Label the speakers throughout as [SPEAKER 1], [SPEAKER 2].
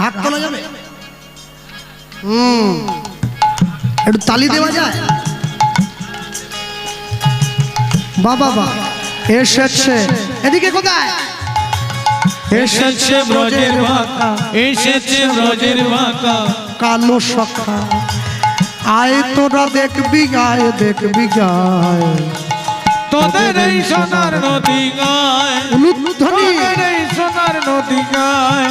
[SPEAKER 1] হাত তোলা যাবে? একটু তালি দেওয়া যায়? বাবা বা এসেছে, এদিকে কোথায়
[SPEAKER 2] এসেছে ব্রজের বাঁকা, এসেছে ব্রজের বাঁকা
[SPEAKER 1] কালো সখা। আয় তোরা দেখবি গায়, দেখবি গায়
[SPEAKER 2] তোদের এই সোনার নদী গায়, তোদের এই সোনার নদী গায়।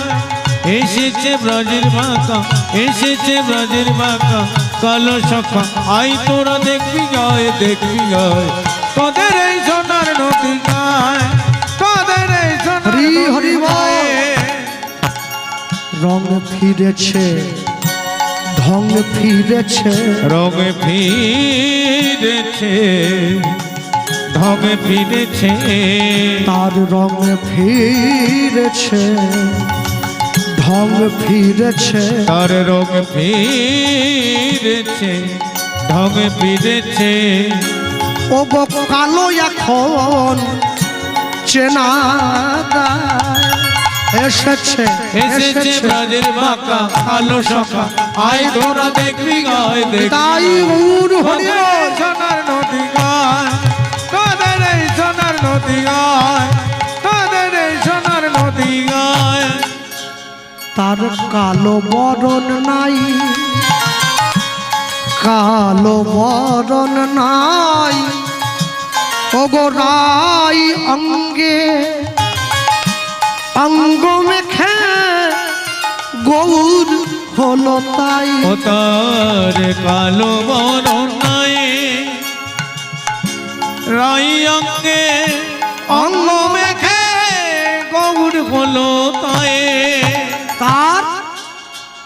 [SPEAKER 2] এসেছে ব্রজের বাঁকা, এসেছে ব্রজের বাঁকা কালো সখা। আই তোরা দেখবি গায়, দেখবি গায় তোদের এই সোনার নদী গায়, তোদের এই সোনার
[SPEAKER 1] হরি হরি
[SPEAKER 2] নদী গায়।
[SPEAKER 1] রং ফিরেছে, ঢং ফিরেছে,
[SPEAKER 2] রঙ ফিরেছে, ঢং ফিরেছে,
[SPEAKER 1] তার রং ফিরেছে, ঢং ফিরেছে,
[SPEAKER 2] তার রঙ ফিরেছে, ঢং ফিরেছে।
[SPEAKER 1] ও গো কালো এখন চেনা দায়। এসেছে,
[SPEAKER 2] এসেছে ব্রজের বাঁকা কালো সখা। আয় তোরা দেখবি গায়, দেখবি
[SPEAKER 1] তাই
[SPEAKER 2] গায়
[SPEAKER 1] গৌর হরি
[SPEAKER 2] তোদের এই সোনার নদী গায়, তোদের এই সোনার নদী গায়, তোদের এই সোনার নদী গায়।
[SPEAKER 1] তার কালো বরণ নাই, কালো বরণ নাই, ও গো রাই অঙ্গে অঙ্গ মেখে গৌর হলো তাই।
[SPEAKER 2] ও তার কালো বরণ নাই, রাই অঙ্গে অঙ্গ মেখে গৌর হলো তাই।
[SPEAKER 1] তার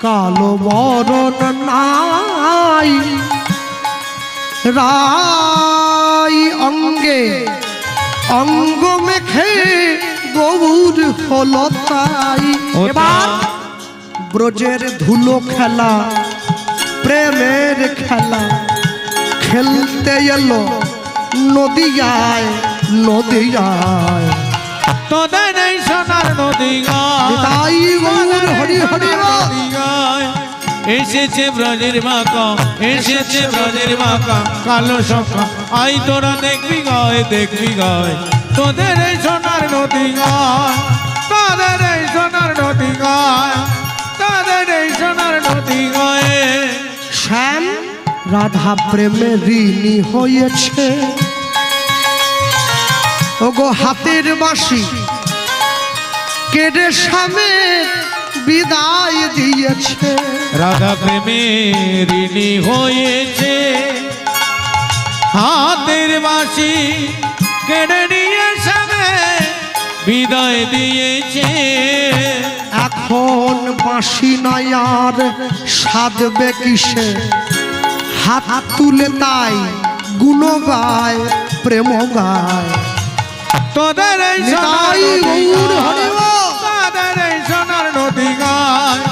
[SPEAKER 1] কালো বরণ নাই, রাই অঙ্গে অঙ্গ মেখে গৌর হলো তাই। এবার ব্রজের ধুলো খেলা, প্রেমের খেলা খেলতে এলো নদিয়ায়, নদিয়ায়
[SPEAKER 2] তোদের এই সোনার নদী গায়,
[SPEAKER 1] তাই গৌর হরি হরি
[SPEAKER 2] নদী গায়। এসেছে ব্রজের বাঁকা, এসেছে ব্রজের বাঁকা কালো সখা। আই তোরা দেখবি গায়, দেখবি গায় তোদের এই সোনার নদী গায়, তোদের এই সোনার নদী গায়, তোদের এই সোনার নদী গায়।
[SPEAKER 1] শ্যাম রাধা প্রেমে ঋণী হয়েছে, ওগো হাতের বাঁশি কেড়ে স্বামী বিদায় দিয়েছে।
[SPEAKER 2] রাধা প্রেমে ঋণী হয়েছে, হাতের বাঁশি কেড়ে নিয়ে স্বামী বিদায় দিয়েছে।
[SPEAKER 1] এখন বাঁশি নাই আর সাধবে কিসে, হাত তুলে তাই গুণ গায়, প্রেম গায়।
[SPEAKER 2] তোদের এই
[SPEAKER 1] নিতাই গৌর হরি বল।
[SPEAKER 2] তোদের এই সোনার নদী গায়।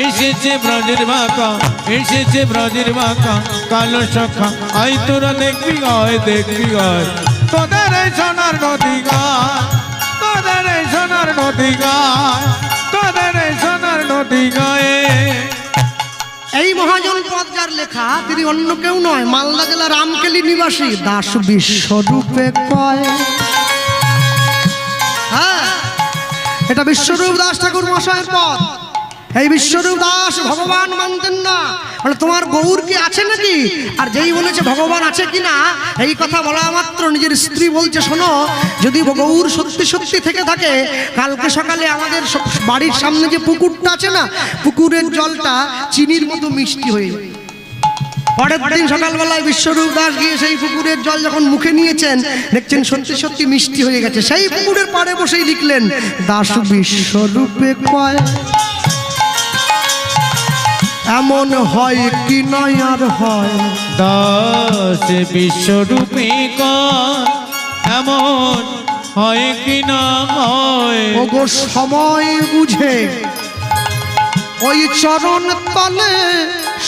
[SPEAKER 2] এসেছে ব্রজের বাঁকা, এসেছে ব্রজের বাঁকা কালো সখা। আই তোরা দেখবি গায়, দেখবি গায় তোদের এই সোনার নদী গায়, তোদের এই সোনার নদী গায়, তোদের এই সোনার নদী গায়ে।
[SPEAKER 1] এই মহাজন পদ যার লেখা, তিনি অন্য কেউ নয়, মালদা জেলা রামকেলি নিবাসী দাস বিশ্বরূপে কয়। হ্যাঁ, এটা বিশ্বরূপ দাস ঠাকুর মশাইয়ের পদ। এই বিশ্বরূপ দাস ভগবান মানতেন না, বলে তোমার গৌর কি আছে নাকি? আর যেই বলেছে ভগবান আছে কিনা, এই কথা বলা মাত্র নিজের স্ত্রী বলছে, শোনো, যদি গৌর সত্যি সত্যি থেকে থাকে, কালকে সকালে আমাদের বাড়ির সামনে যে পুকুরটা আছে না, পুকুরের জলটা চিনির মতো মিষ্টি হয়ে যায়। পরের দিন সকালবেলায় বিশ্বরূপ দাস গিয়ে সেই পুকুরের জল যখন মুখে নিয়েছেন, দেখছেন সত্যি সত্যি মিষ্টি হয়ে গেছে। সেই পুকুরের পাড়ে বসেই লিখলেন, দাস বিশ্বরূপে কয়। এমন হয় কি নয় আর হয়,
[SPEAKER 2] দাস বিশ্বরূপী কয়। এমন হয় কি না হয়,
[SPEAKER 1] ওগো সময় বুঝে ওই চরণ তলে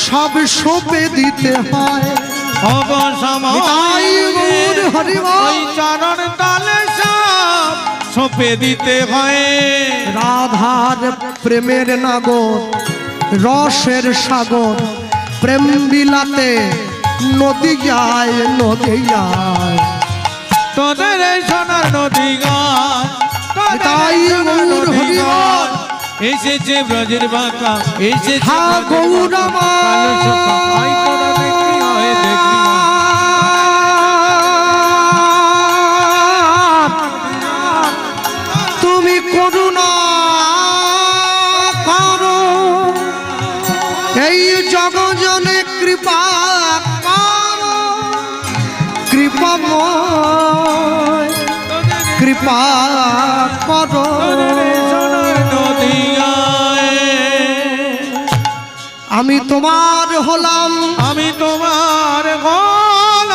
[SPEAKER 1] সব সঁপে দিতে হয়।
[SPEAKER 2] অবসময় ওই চরণ তলে সব সঁপে দিতে হয়।
[SPEAKER 1] রাধার প্রেমের নাগর রসের সাগর প্রেম বিলাতে নদী যায় নদী যায়
[SPEAKER 2] তোদের এই সোনার নদী গায়
[SPEAKER 1] তাই গৌর হরিবল
[SPEAKER 2] এসেছে ব্রজের বাঁকা এসেছে
[SPEAKER 1] হা গৌর
[SPEAKER 2] কালো চোখা আই তোরা দেখবি হয় দেখবি
[SPEAKER 1] তুমি করুণা করো এই জগজনে কৃপা করো কৃপাময় কৃপা করো
[SPEAKER 2] নদী গায়
[SPEAKER 1] আমি তোমার হলাম
[SPEAKER 2] আমি তোমার গোলাম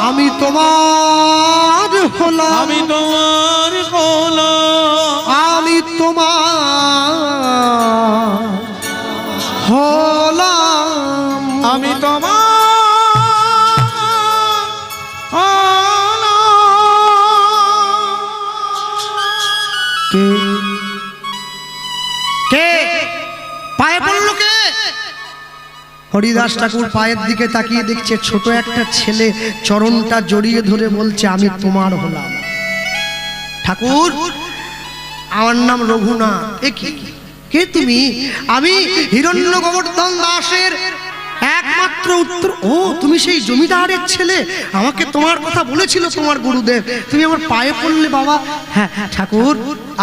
[SPEAKER 1] আমি তোমার হলাম
[SPEAKER 2] আমি তোমার গোলাম
[SPEAKER 1] আমি তোমার হলাম
[SPEAKER 2] আমি তোমার
[SPEAKER 1] কে কে পায়ে পড়লো কে হরিদাস ঠাকুর পায়ের দিকে তাকিয়ে দেখছে ছোট একটা ছেলে চরণটা জড়িয়ে ধরে বলছে আমি তোমার হলাম ঠাকুর আমার নাম রঘুনাথ এ কি কে তুমি আমি হিরণ্য গোবর্ধন দাসের একমাত্র উত্তর ও তুমি সেই জমিদারের ছেলে আমাকে তোমার কথা বলেছিল তোমার গুরুদেব তুমি আমার পায়ে পড়লে বাবা হ্যাঁ ঠাকুর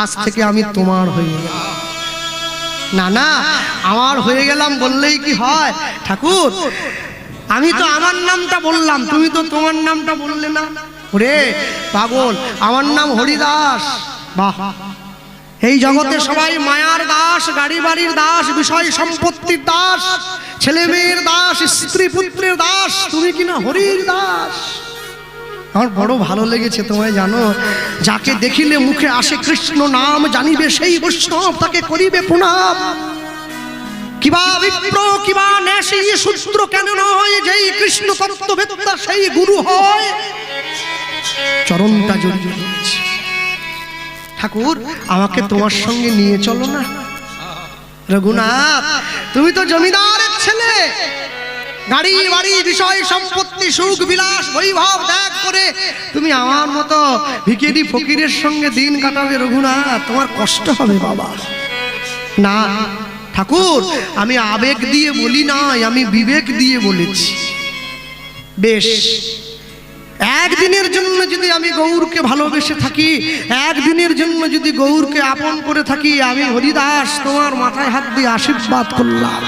[SPEAKER 1] আজ থেকে আমি তোমার হয়ে গেলাম না না আমার হয়ে গেলাম বললেই কি হয় ঠাকুর আমি তো আমার নামটা বললাম তুমি তো তোমার নামটা বললে না ওরে পাগল আমার নাম হরিদাস বাহ এই জগতে সবাই মায়ার দাস গাড়ি বাড়ির দাস বিষয় সম্পত্তির দাস ছেলে মেয়ের দাস স্ত্রী পুত্রের দাস তুমি কিনা হরির দাস আমার বড় ভালো লেগেছে তোমায় জানো যাকে দেখিলে মুখে আসে কৃষ্ণ নাম জানিবে সেই বৈষ্ণব তাকে করিবে প্রণাম কিবা বিপ্র কিবা নেশি সূত্র কেন নয় যেই কৃষ্ণ তত্ত্ববেত্তা সেই গুরু হয় চরণটা জড়িয়ে ধরেছে ঠাকুর আমাকে তোমার সঙ্গে নিয়ে চলো না রঘুনাথ তুমি তো জমিদারের ছেলে গাড়ি বাড়ি বিষয় সম্পত্তি সুখ বিলাস বৈভব ত্যাগ করে তুমি আমার মতো ভিখিরি ফকিরের সঙ্গে দিন কাটাবে রঘুনাথ তোমার কষ্ট হবে বাবা না ঠাকুর আমি আবেগ দিয়ে বলি নাই আমি বিবেক দিয়ে বলেছি বেশ একদিনের জন্য যদি আমি গৌরকে ভালোবেসে থাকি একদিনের জন্য যদি গৌরকে আপন করে থাকি আমি হরিদাস তোমার মাথায় হাত দিয়ে আশীর্বাদ করলাম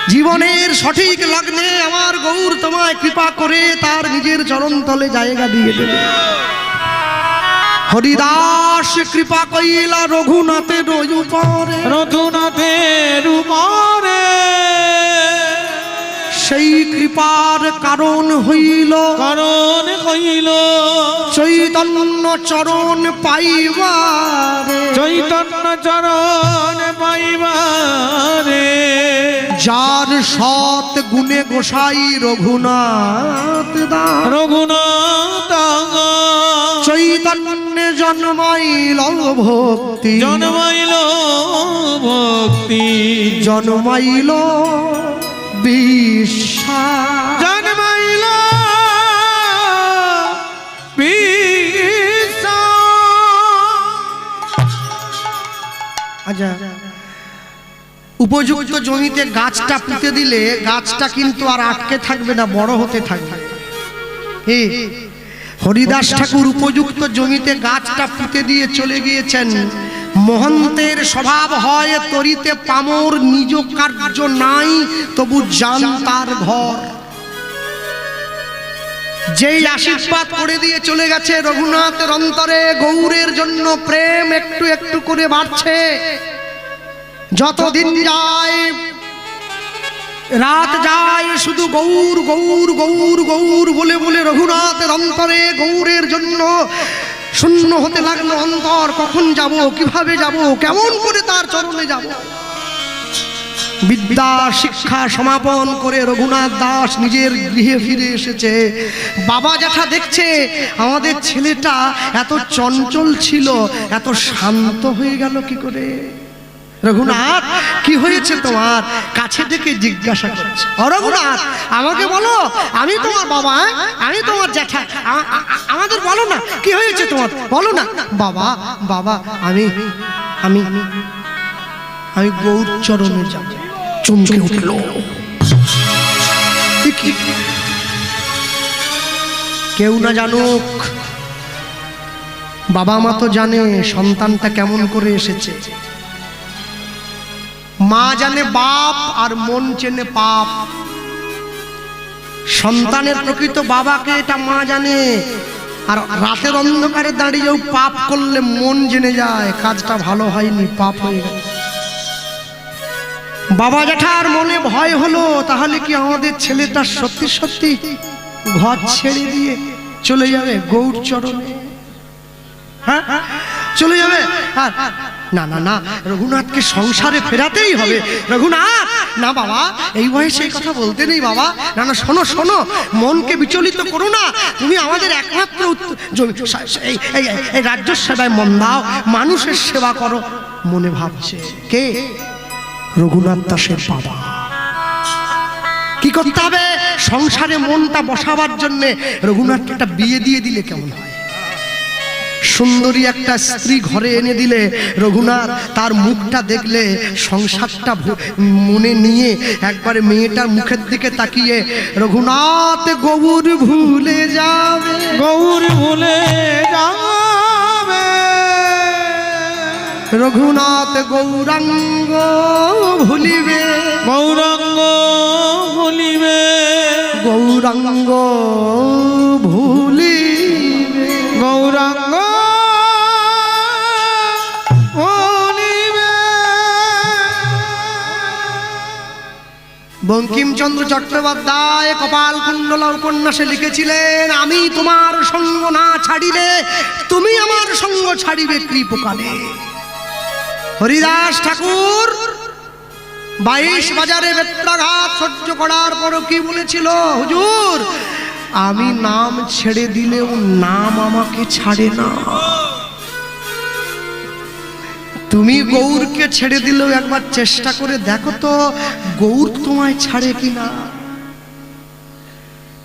[SPEAKER 1] জীবনের সঠিক লগ্নে আমার গৌর তোমায় কৃপা করে তার নিজের চরণতলে জায়গা দিয়ে দেবে হরিদাস কৃপা কইলা রঘুনাথের উপরে
[SPEAKER 2] রঘুনাথের উপরে
[SPEAKER 1] সেই কৃপার কারণ হইল চৈতন্য চরণ পাইবারে
[SPEAKER 2] চৈতন্য চরণ পাইবারে
[SPEAKER 1] যার সৎ গুণে গোসাই রঘুনাথ দাস
[SPEAKER 2] রঘুনাথ
[SPEAKER 1] চৈতন্যে জন্মাইল ভক্তি
[SPEAKER 2] জন্মাইল ভক্তি
[SPEAKER 1] জন্মাইল বিশ্বাস
[SPEAKER 2] জন্মাইল
[SPEAKER 1] আচ্ছা উপযুক্ত জমিতে গাছটা পুঁতে দিলে গাছটা কিন্তু আর আটকে থাকবে না বড় হতে থাকবে হরিদাস ঠাকুর উপযুক্ত জমিতে গাছটা পুঁতে দিয়ে চলে গিয়েছেন মহন্তের স্বভাব হয় তরিতে পামর নিজ কার্য নাই তবু জান তার ঘর যেই আশীর্বাদ করে দিয়ে চলে গেছে রঘুনাথের অন্তরে গৌরের জন্য প্রেম একটু একটু করে বাড়ছে যতদিন যায় রাত যায় শুধু গৌর গৌর গৌর গৌর বলে বলে রঘুনাথের অন্তরে গৌরের জন্য শূন্য হতে লাগলো অন্তর কখন যাব কিভাবে যাব কেমন করে তার চরণে যাব বিদ্যা শিক্ষা সমাপন করে রঘুনাথ দাস নিজের গৃহে ফিরে এসেছে। বাবা জ্যাঠা দেখছে আমাদের ছেলেটা এত চঞ্চল ছিল, এত শান্ত হয়ে গেল কি করে। রঘুনাথ, কি হয়েছে তোমার? কাছে থেকে জিজ্ঞাসা করছে। ও রঘুনাথ, আমাকে বলো, আমি তোমার বাবা, আমি তোমার জ্যাঠা, আমাদের বলো না কি হয়েছে তোমার, বলো না। বাবা বাবা আমি আমি আমি গৌর চরণে যাব। চমকে উঠল। কেউ না জানুক, বাবা মা তো জানে সন্তানটা কেমন করে এসেছে। মা জানে বাপ, আর মন চেনে পাপ। সন্তানের প্রকৃত বাবাকে এটা মা জানে, আর রাতের অন্ধকারে দাঁড়িয়েও পাপ করলে মন জেনে যায় কাজটা ভালো হয়নি, পাপ হয়ে গেল। বাবা জ্যাঠার মনে ভয় হলো, তাহলে কি আমাদের ছেলেটা সত্যি সত্যি ঘর ছেড়ে দিয়ে চলে যাবে গৌর চরণে? হ্যাঁ, চলে যাবে। আর না না না, রঘুনাথকে সংসারে ফেরাতেই হবে। রঘুনাথ, না বাবা, এই বয়সে এই কথা বলতে নেই বাবা। না না, শোনো শোনো, মনকে বিচলিত করো না। তুমি আমাদের একমাত্র এই রাজ্য সেবায় মন দাও, মানুষের সেবা করো। মনে ভাবছে কে? রঘুনাথ দাসের বাবা। কি করতে হবে? সংসারে মনটা বসাবার জন্য রঘুনাথকে একটা বিয়ে দিয়ে দিলে কেমন হয়? সুন্দরী একটা স্ত্রী ঘরে এনে দিলে রঘুনাথ তার মুখটা দেখলে সংসারটা মনে নিয়ে একবারে মেয়েটার মুখের দিকে তাকিয়ে রঘুনাথ গৌর ভুলে যাবে,
[SPEAKER 2] গৌর ভুলে যাবে,
[SPEAKER 1] রঘুনাথ গৌরাঙ্গ ভুলিবে,
[SPEAKER 2] গৌরাঙ্গ ভুলিবে,
[SPEAKER 1] গৌরাঙ্গ ভুলিবে,
[SPEAKER 2] গৌরাঙ্গ ভুলিবে।
[SPEAKER 1] বঙ্কিমচন্দ্র চট্টোপাধ্যায় কপালকুণ্ডলা উপন্যাসে লিখেছিলেন, আমি তোমার সঙ্গ না ছাড়িলে তুমি আমার সঙ্গ ছাড়িবে কৃপকালে। হরিদাস ঠাকুর 22 বাজারে বেত্রাঘাত সহ্য করার পরও কি বলেছিল? হুজুর, আমি নাম ছেড়ে দিলেও নাম আমাকে ছাড়ে না। তুমি গৌরকে ছেড়ে দিলেও একবার চেষ্টা করে দেখো তো গৌর তোমায় ছাড়ে কিনা।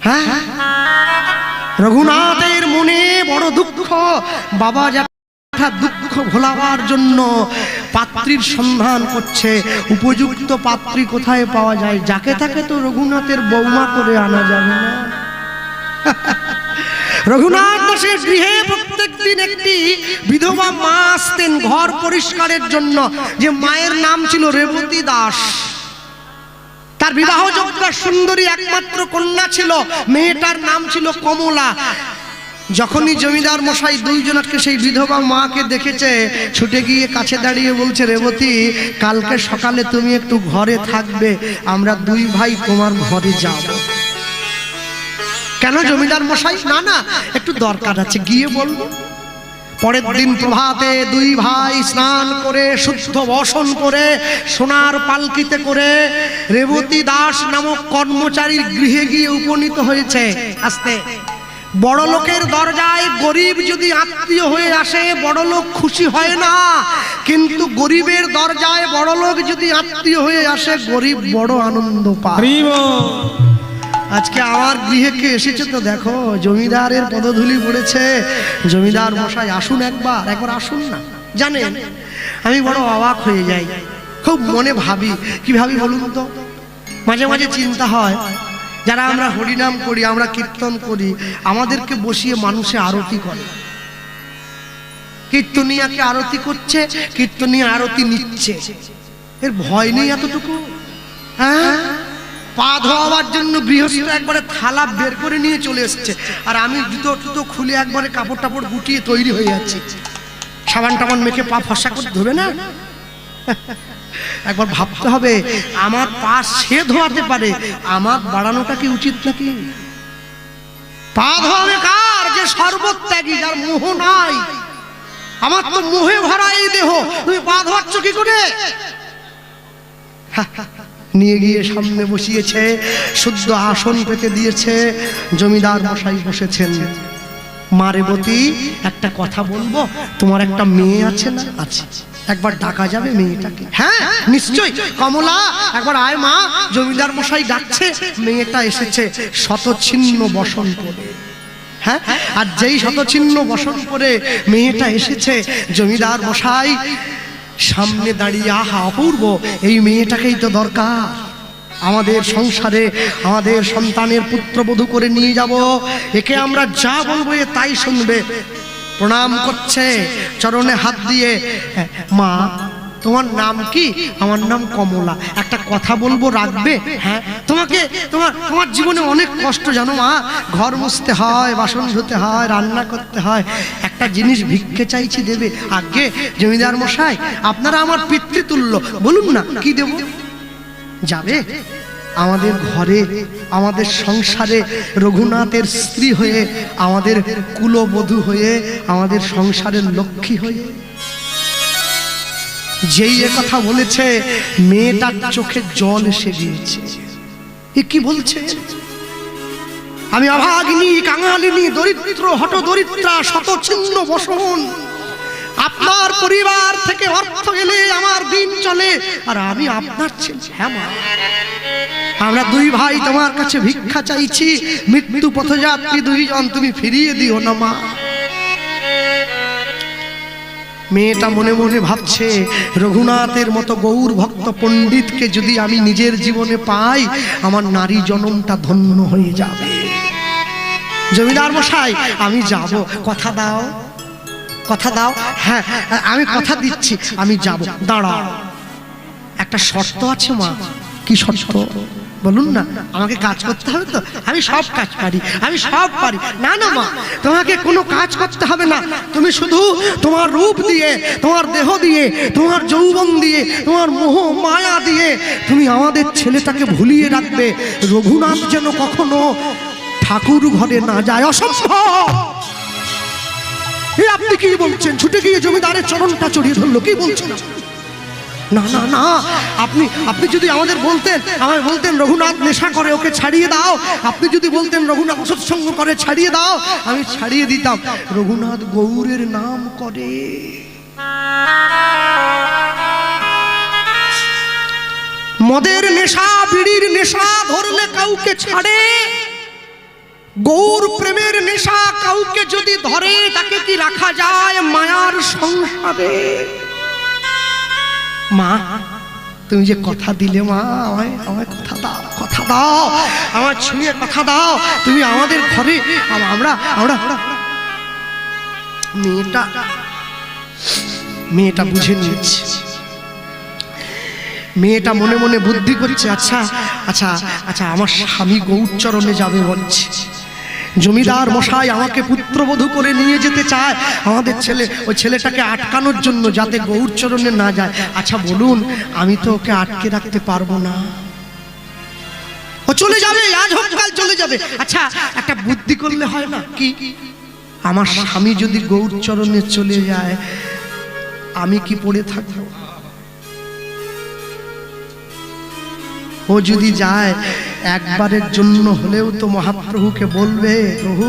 [SPEAKER 1] হ্যাঁ, রঘুনাথের মনে বড় দুঃখ। বাবা দুঃখ ভোলাবার জন্য পাত্রীর সন্ধান করছে। উপযুক্ত পাত্রী কোথায় পাওয়া যায়? যাকে তাকে তো রঘুনাথের বৌমা করে আনা যাবে না। রঘুনাথ দাসের গৃহে প্রত্যেকদিন একটি বিধবা মা আসতেন ঘর পরিষ্কারের জন্য, যে মায়ের নাম ছিল রেবতী দাস। তার বিবাহযোগ্য সুন্দরী একমাত্র কন্যা ছিল, মেয়েটার নাম ছিল কমলা। যখনই জমিদার মশাই দুইজনকে সেই বিধবা মাকে দেখেছে, ছুটে গিয়ে কাছে দাঁড়িয়ে বলছে, রেবতী, কালকে সকালে তুমি একটু ঘরে থাকবে, আমরা দুই ভাই তোমার ঘরে যাব। কেন জমিদার মশাই? না না, একটু দরকার আছে, গিয়ে বলবো। পরের দিন প্রভাতে দুই ভাই স্নান করে শুদ্ধ বসন করে সোনার পালকিতে করে রেবতী দাস নামক কর্মচারীর গৃহে গিয়ে উপনীত হয়েছে। আস্তে বড় লোকের দরজায় গরিব যদি আত্মীয় হয়ে আসে, বড় লোক খুশি হয় না, কিন্তু গরিবের দরজায় বড় লোক যদি আত্মীয় হয়ে আসে, গরিব বড় আনন্দ পায়। আজকে আমার গৃহে কে এসেছে তো দেখো, জমিদারের পদধূলি পড়েছে। জমিদার মশাই আসুন, একবার আসুন না। জানেন, আমি বড় অবাক হয়ে যাই, খুব মনে ভাবি। কি ভাবি বলুন তো? মাঝে মাঝে চিন্তা হয়, যারা আমরা হরিনাম করি, আমরা কীর্তন করি, আমাদেরকে বসিয়ে মানুষে আরতি করে। কীর্তনিয়াকে আরতি করছে, কীর্তনিয়া আরতি নিচ্ছে, এর ভয় নেই এতটুকু? হ্যাঁ, পা ধোয়াবার জন্য গৃহস্থ একবারে থালা বের করে নিয়ে চলে এসছে, আর আমি জুতো খুলে একবারে কাপড় টাপড় গুটিয়ে তৈরি হয়ে যাচ্ছি। সাবান টাবান মেখে পা ফসা করে ধোবে না? একবার ভাবতে হবে, আমার পা সে ধোয়াতে পারে, আমার বাড়ানোটা কি উচিত নাকি? পা ধোয়াবে কার? যে সর্বত্যাগী, যার মোহ নাই। আমার তো মোহে ভরা এই দেহ, তুমি পা ধোয়াচ্ছ কি করে? নিয়ে গিয়ে সামনে বসিয়েছে, শুদ্ধ আসন পেতে দিয়েছে, জমিদার মশাই বসেছেন। মা রেবতী, একটা কথা বলবো, তোমার একটা মেয়ে আছে না? আছে। একবার ডাকা যাবে মেয়েটাকে? হ্যাঁ নিশ্চয়ই। কমলা, একবার আয় মা, জমিদার মশাই ডাকছে। মেয়েটা এসেছে শতচ্ছিন্ন বসন পরে। হ্যাঁ, আর যেই শতচ্ছিন্ন বসন পরে মেয়েটা এসেছে, জমিদার মশাই সামনে দাঁড়িয়ে, আহা অপূর্ব, এই মেয়েটাকেই তো দরকার আমাদের সংসারে, আমাদের সন্তানের পুত্রবধূ করে নিয়ে যাব। একে আমরা যা বলবো এ তাই শুনবে। প্রণাম করছে, চরণে হাত দিয়ে। মা, তোমার নাম কি? আমার নাম কমলা। একটা কথা বলবো, রাখবে? হ্যাঁ। তোমাকে তোমার জীবনে অনেক কষ্ট জানো মা, ঘর মুছতে হয়, বাসন ধুতে হয়, রান্না করতে হয়। একটা জিনিস ভিক্ষে চাইছি, দেবে? আগে জমিদার মশাই, আপনারা আমার পিতৃতুল্য, বলুন না কি দেব? যাবে আমাদের ঘরে, আমাদের সংসারে রঘুনাথের স্ত্রী হয়ে, আমাদের কুলবধূ হয়ে, আমাদের সংসারের লক্ষ্মী হয়ে। যেই এ কথা বলেছে, মেয়েটার চোখে জল এসে গিয়েছে। এ কি বলছে? আমি অভাগিনী, কাঙালিনী, দরিদ্র, হতদরিদ্রা, শতচ্ছিন্ন বসন, আপনার পরিবার থেকে অর্থ এলে আমার দিন চলে, আর আমি আপনার ছেলে। হ্যাঁ মা, আমরা দুই ভাই তোমার কাছে ভিক্ষা চাইছি, মৃত্যু পথযাত্রী দুইজন, তুমি ফিরিয়ে দিও না মা। মেয়েটা মনে মনে ভাবছে, রঘুনাথের মতো গৌর ভক্ত পণ্ডিতকে যদি আমি নিজের জীবনে পাই, আমার নারী জনমটা ধন্য হয়ে যাবে। জমিদার মশাই, আমি যাব, কথা দাও, কথা দাও। হ্যাঁ, আমি কথা দিচ্ছি, আমি যাব। দাঁড়াও, একটা শর্ত আছে মা। কি শর্ত বলুন না? আমাকে কাজ করতে হবে তো? আমি সব কাজ পারি, আমি সব পারি। না না মা, তোমাকে কোনো কাজ করতে হবে না। তুমি শুধু তোমার রূপ দিয়ে, তোমার দেহ দিয়ে, তোমার যৌবন দিয়ে, তোমার মোহ মায়া দিয়ে তুমি আমাদের ছেলেটাকে ভুলিয়ে রাখবে। রঘুনাথ যেন কখনো ঠাকুর ঘরে না যায়। অসম্ভব! আপনি কি বলছেন? ছুটে গিয়ে জমিদারের চরণটা চড়িয়ে ধরলো। কি বলছেন? না না না, আপনি যদি আমাদের বলতেন রঘুনাথ নেশা করে, ওকে ছাড়িয়ে দাও। আপনি যদি বলতেন রঘুনাথ সৎসঙ্গ করে, ছাড়িয়ে দাও, আমি ছাড়িয়ে দিতাম। রঘুনাথ গৌরের নাম করে। মদের নেশা, বিড়ির নেশা ধরলে কাউকে ছাড়ে, গৌর প্রেমের নেশা কাউকে যদি ধরে, তাকে কি রাখা যায় মায়ার সংসারে? মা, তুমি যে কথা দিলে মা, আমায় কথা দাও, কথা দাও, আমার ছুঁয়ে কথা দাও। তুমি আমাদের ঘরে, আমরা মেয়েটা বুঝে নিয়েছে। মেয়েটা মনে মনে বুদ্ধি করছে, আচ্ছা আচ্ছা আচ্ছা, আমার স্বামী গৌরচরণে যাবে বলছে। জমিদার মশাই আমাকে পুত্রবধূ করে নিয়ে যেতে চায় আমাদের ছেলে, ওই ছেলেটাকে আটকানোর জন্য, যাতে গৌরচরণে না যায়। আচ্ছা বলুন, আমি তো ওকে আটকে রাখতে পারবো না, ও চলে যাবে, আজ হোক কাল চলে যাবে। আচ্ছা একটা বুদ্ধি করলে হয় না? কি? আমার স্বামী যদি গৌরচরণে চলে যায়, আমি কি পড়ে থাকবো? ও যদি যায়, একবারের জন্য হলেও তো মহাপ্রভুকে বলবে, প্রভু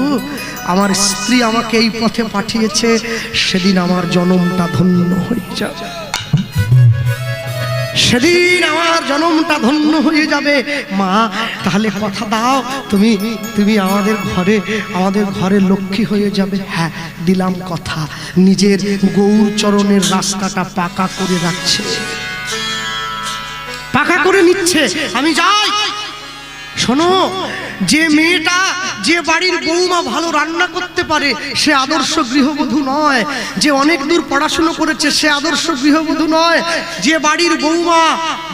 [SPEAKER 1] আমার স্ত্রী আমাকে এই পথে পাঠিয়েছে, সেদিন আমার জনমটা ধন্য হয়ে যাবে, সেদিন আমার জনমটা ধন্য হয়ে যাবে। মা, তাহলে কথা দাও, তুমি আমাদের ঘরে লক্ষ্মী হয়ে যাবে। হ্যাঁ, দিলাম কথা। নিজের গৌরচরণের রাস্তাটা পাকা করে রাখছে, পাকা করে নিচ্ছে। আমি যাই। শোনো, যে মেয়েটা, যে বাড়ির বৌমা ভালো রান্না করতে পারে, সে আদর্শ গৃহবধূ নয়। যে অনেক দূর পড়াশুনো করেছে, সে আদর্শ গৃহবধূ নয়। যে বাড়ির বৌমা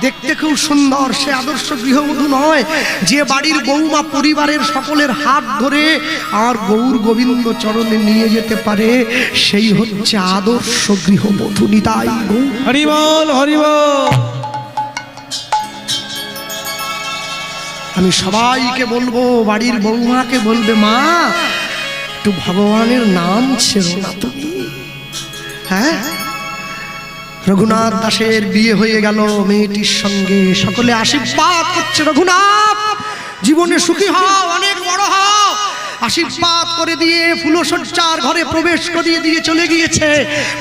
[SPEAKER 1] দেখতে খুব সুন্দর, সে আদর্শ গৃহবধূ নয়। যে বাড়ির বৌমা পরিবারের সকলের হাত ধরে আর গৌর গোবিন্দ চরণে নিয়ে যেতে পারে, সেই হচ্ছে আদর্শ গৃহবধূ। নিতাই গৌর
[SPEAKER 2] হরি বল, হরি বল।
[SPEAKER 1] আমি সবাইকে বলবো, বাড়ির বৌমাকে বলবে, মা একটু ভগবানের নাম ছেড়ো না তুমি। হ্যাঁ, রঘুনাথ দাসের বিয়ে হয়ে গেল মেয়েটির সঙ্গে। সকলে আশীর্বাদ করছে, রঘুনাথ জীবনে সুখী হও, অনেক বড় হও। আশীর্বাদ করে দিয়ে ফুলশয্যার ঘরে প্রবেশ করিয়ে দিয়ে চলে গিয়েছে।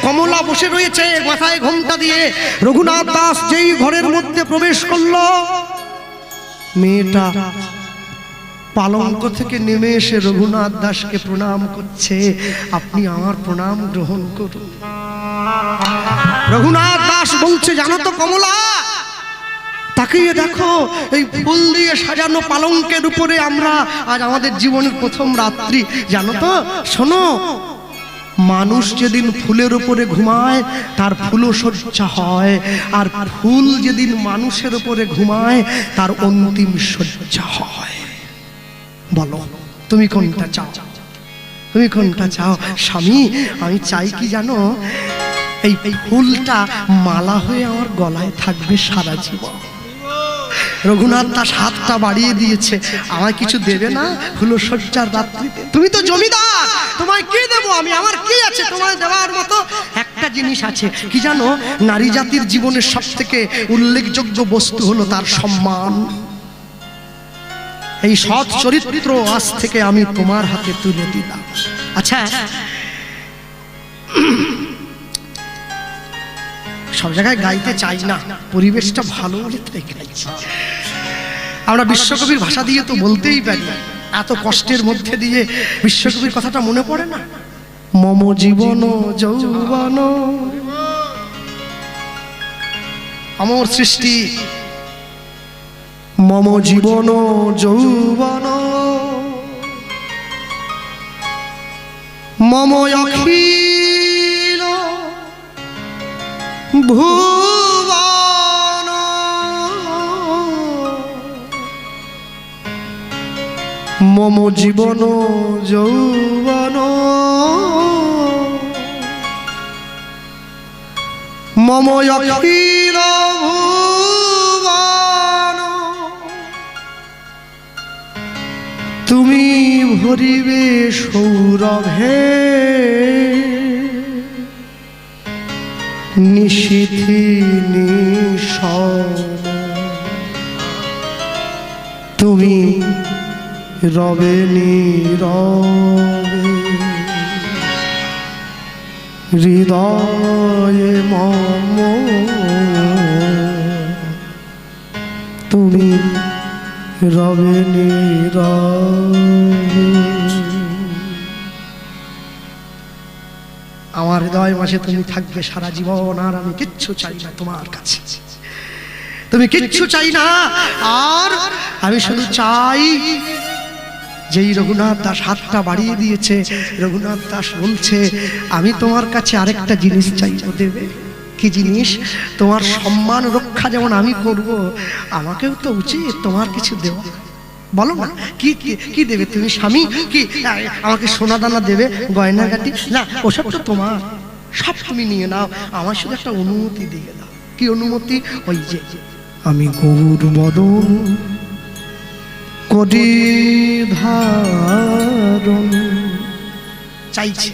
[SPEAKER 1] কমলা বসে রয়েছে মাথায় ঘোমটা দিয়ে। রঘুনাথ দাস যেই ঘরের মধ্যে প্রবেশ করলো, মেয়েটা পালঙ্ক থেকে নেমে এসে রঘুনাথ দাসকে প্রণাম করছে। আপনি আমার প্রণাম গ্রহণ করুন। রঘুনাথ দাস বলছে, জানো তো কমলা, তাকিয়ে দেখো এই ফুল দিয়ে সাজানো পালঙ্কের উপরে আমরা আজ আমাদের জীবনের প্রথম রাত্রি। জানো তো, শোনো, মানুষ যেদিন ফুলের উপরে ঘুমায় তার ফুলশয্যা হয়, আর ফুল যেদিন মানুষের উপরে ঘুমায় তার অন্তিম শয্যা হয়। বলো তুমি কোনটা চাও? তুমি কোনটা চাও? স্বামী, আমি চাই কি জানো, এই ফুলটা মালা হয়ে আমার গলায় থাকবে সারা জীবন। রঘুনাথ দাস হাতটা বাড়িয়ে দিয়েছে, আমায় কিছু দেবে না ফুলশয্যার রাত্রিতে? তুমি তো জমিদার, তোমায় কি দেবো আমি? আমার কি আছে তোমায় দেওয়ার মতো? একটা জিনিস আছে, কি জানো, নারী জাতির জীবনের সব থেকে উল্লেখযোগ্য বস্তু হলো তার সম্মান। এই সৎ চরিত্র আজ থেকে আমি তোমার হাতে তুলে দিলাম। আচ্ছা, সব জায়গায় গাইতে চাই না, পরিবেশটা ভালো হলে তাই গাইছি। আমরা বিশ্বকবির ভাষা দিয়ে তো বলতেই পারি, এত কষ্টের মধ্যে দিয়ে বিশ্বকবির কথাটা মনে পড়ে না? মম জীবন যৌবন, অমর সৃষ্টি, মম জীবন যৌবন, মম অখিল ভুবন, মম জীবন যৌবন, মম অখিল ভুবন, তুমি ভরিবে সৌরভে নিশীথি নিশম, তুমি রবে নীরবে হৃদয়ে মম, তুমি রবে নীরবে। আমার হৃদয় মাঝে তুমি থাকবে সারা জীবন, আর আমি কিচ্ছু চাই না তোমার কাছে, তুমি কিচ্ছু চাই না। আর আমি শুধু চাই, যেই রঘুনাথ দাস হাতটা বাড়িয়ে দিয়েছে, রঘুনাথ দাস বলছে, আমি তোমার কাছে আরেকটা জিনিস চাইবো, দেবে? কি জিনিস? তোমার সম্মান রক্ষা যেমন আমি করব, আমাকেও তো উচিত তোমার কিছু দেওয়া। বলো না, কি কি দেবে তুমি স্বামী? কি আমাকে সোনা দানা দেবে, গয়নাগাটি? না, ওসব তো তোমার, সব তুমি নিয়ে নাও, আমার শুধু একটা অনুমতি দিয়ে দাও। কি অনুমতি? ওই যে আমি গৌর বদন করি ধারণ চাইছি।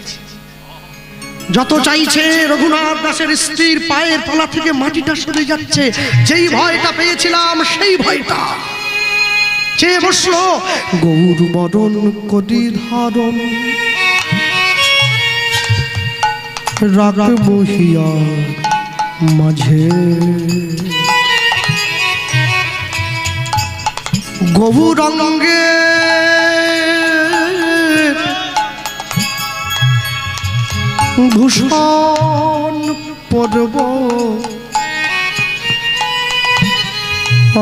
[SPEAKER 1] যত চাইছে রঘুনাথ দাসের স্ত্রীর পায়ের তলা থেকে মাটিটা সরে যাচ্ছে। যেই ভয়টা পেয়েছিলাম সেই ভয়টা চেয়ে বসলো। গৌর বরণ করি ধারণ রাখবো হিয়ার মাঝে, গৌরাঙ্গে ভূষণ পরব,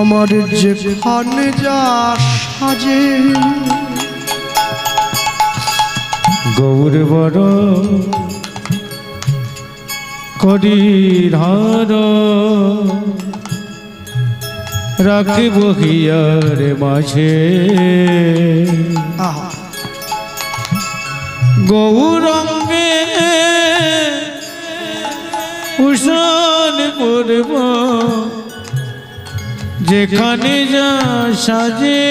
[SPEAKER 1] আমার যেখানে যা সাজে।
[SPEAKER 2] গৌর বড় করি ধার রাখিব হিয়ার মাঝে, গৌরঙ্গে ভূষণ পরব, যেখানে যা সাজে।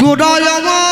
[SPEAKER 1] গোটায় আমার